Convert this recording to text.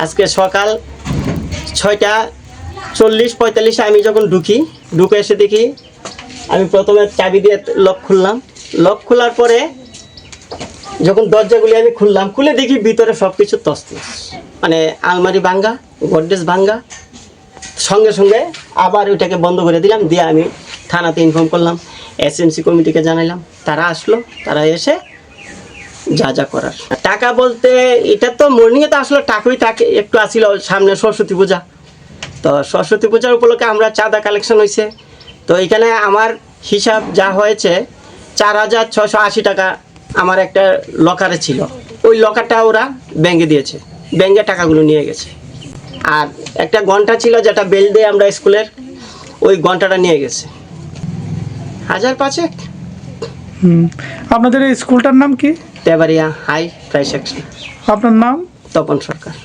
আজকে সকাল 6:40-45 আমি যখন ঢুকে এসে দেখি, আমি প্রথমে চাবি দিয়ে লক খুললাম। লক খোলার পরে যখন দরজাগুলি আমি খুলে দেখি ভিতরে সব কিছু তছনছ, মানে আলমারি ভাঙ্গা, গডরেজ ভাঙ্গা। সঙ্গে সঙ্গে আবার ওইটাকে বন্ধ করে দিলাম, দিয়ে আমি থানাতে ইনফর্ম করলাম, এসএমসি কমিটিকে জানাইলাম। তারা আসলো, তারা এসে যা করার। টাকা বলতে এটা তো মর্নিংয়ে তো আসলে টাকাই একটু আসছিল, সামনে সরস্বতী পূজা। তো সরস্বতী পূজার উপলক্ষে আমরা চাঁদা কালেকশন হয়েছে। তো এখানে আমার হিসাব যা হয়েছে 4,680 টাকা আমার একটা লকারে ছিল। ওই লকারটা ওরা ব্যাঙ্কে দিয়েছে, ব্যাঙ্কে টাকাগুলো নিয়ে গেছে। আর একটা ঘন্টা ছিল যেটা বেল দিয়ে আমরা স্কুলের, ওই ঘন্টাটা নিয়ে গেছে। 1,500। আপনাদের এই স্কুলটার নাম কি? Tebaria high price section. আপনার নাম? তপন সরকার।